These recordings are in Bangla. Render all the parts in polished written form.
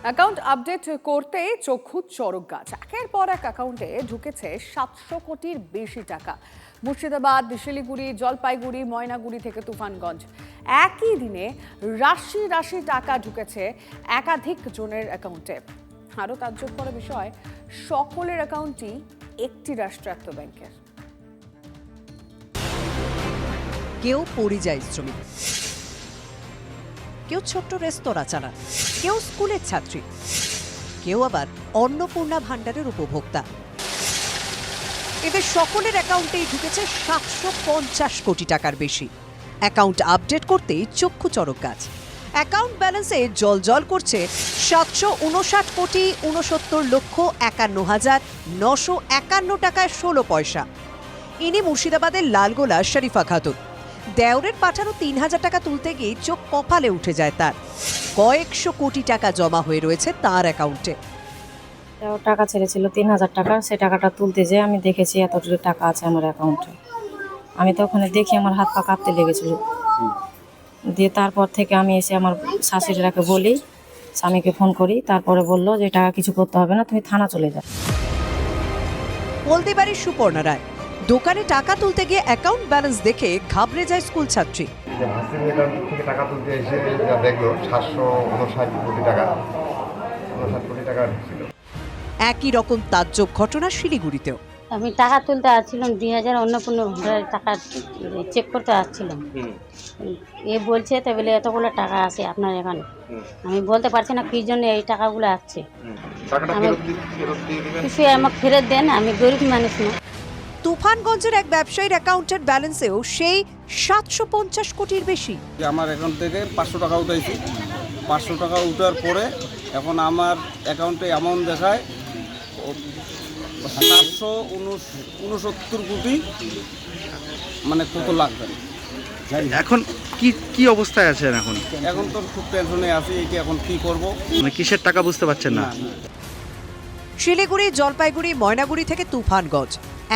অ্যাকাউন্ট আপডেট করতে চক্ষু চড়ক গাছ। একের পর এক অ্যাকাউন্টে ঢুকেছে 700 কোটির বেশি টাকা। মুর্শিদাবাদ, শিলিগুড়ি, জলপাইগুড়ি, ময়নাগুড়ি থেকে তুফানগঞ্জ। একই দিনে রাশি রাশি টাকা ঢুকেছে একাধিক জনের অ্যাকাউন্টে। আরও তাজ্জব করা বিষয়, সকলের অ্যাকাউন্টই একটি রাষ্ট্রায়ত্ত ব্যাংকের। কেউ পরিযায়ী শ্রমিক, কেউ ছোট্ট রেস্তোরাঁ চালান, কেউ স্কুলের ছাত্রী, কেউ আবার অন্নপূর্ণা ভাণ্ডারের উপভোক্তা। এদের সকলের অ্যাকাউন্টেই ঢুকেছে 750 কোটি টাকার বেশি। অ্যাকাউন্ট আপডেট করতেই চক্ষু চড়ক গাছ। অ্যাকাউন্ট ব্যালেন্সে জল করছে 759 কোটি 69,51,951 টাকায় 16 পয়সা। ইনি মুর্শিদাবাদের লালগোলা শরীফা খাতুন। দেওরের পাঠানো 3,000 টাকা তুলতে গিয়ে চোখ কপালে উঠে যায় তার। কয়েকশো কোটি টাকা জমা হয়ে রয়েছে তার অ্যাকাউন্টে। টাকা ছেড়েছিল 3,000 টাকা, সে টাকাটা তুলতে যেয়ে আমি দেখেছি এতটুকু টাকা আছে আমার অ্যাকাউন্টে। আমি তো ওখানে দেখি আমার হাত পা কাঁপতে লেগেছিল। দিয়ে তারপর থেকে আমি এসে আমার শাশুড়িরাকে বলি, স্বামীকে ফোন করি, তারপরে বললো যে টাকা কিছু করতে হবে না, তুমি থানা চলে যাও। হলদিবাড়ির সুপর্ণা রায় দোকানে টাকা তুলতে গিয়ে অ্যাকাউন্ট ব্যালেন্স দেখে ঘাবড়ে যায় স্কুল ছাত্রী। থেকে টাকা তুলতে এসে যা দেখলো 759 কোটি টাকা ছিল। একই রকম তাজ্জব ঘটনা শিলিগুড়িতেও। আমি টাকা তুলতে আসছিলাম 2000 অন্নপূর্ণা ভাণ্ডারের টাকা চেক করতে আসছিলাম। এ বলছে তো বলে এতগুলো টাকা আছে আপনার এখানে। আমি বলতে পারছি না কি জন্য এই টাকাগুলো আসছে। কিছু আমাকে ফেরত দেন, আমি গরিব মানুষ না। তুফানগঞ্জের এক ব্যবসায়ীর অ্যাকাউন্টের ব্যালেন্সেও সেই 750 কোটির বেশি। আমার অ্যাকাউন্ট থেকে 500 টাকা উঠাইছি। 500 টাকা উঠার পরে এখন আমার অ্যাকাউন্টে অ্যামাউন্ট দেখায় 769 কোটি, মানে কত লাগবে। এখন কি অবস্থায় আছেন? এখন তো খুব টেনশনে আছি, কি এখন কি করব, মানে কিসের টাকা বুঝতে পারছেন না। শিলিগুড়ি, জলপাইগুড়ি, ময়নাগুড়ি থেকে তুফানগঞ্জ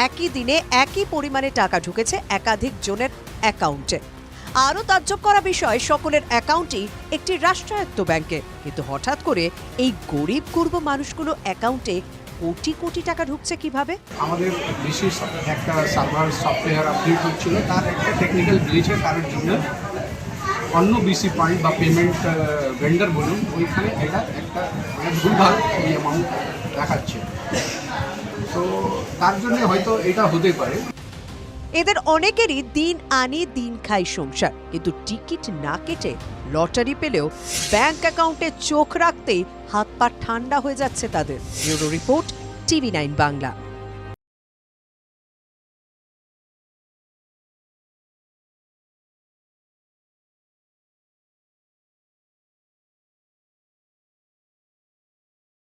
একই দিনে একই পরিমাণে টাকা ঢুকেছে একাধিক জনের অ্যাকাউন্টে। আরও তাজ্জব করা বিষয়, সকলের অ্যাকাউন্টই একটি রাষ্ট্রায়ত্ত ব্যাংকে। কিন্তু হঠাৎ করে এই গরিব গুরব মানুষগুলো অ্যাকাউন্টে কোটি কোটি টাকা ঢুকছে কিভাবে? আমাদের বিশেষ একটা সার্ভার সফটওয়্যার আপডেট হচ্ছিল, তার একটা টেকনিক্যাল গ্লিচের কারণের জন্য অন্য বিসি পয়েন্ট বা পেমেন্ট ভেন্ডার বলুন, ওইখানে এটা একটা ভুলভাল এই অ্যামাউন্ট দেখাচ্ছে। তো তার জন্য হয়তো এটা হতে পারে। এদের অনেকেরই দিন আনি দিন খাই সংসার, কিন্তু টিকিট না কেটে লটারি পেলেও ব্যাংক অ্যাকাউন্টে চোখ রাখতেই হাত পা ঠান্ডা হয়ে যাচ্ছে তাদের। Bureau report, TV9 Bangla.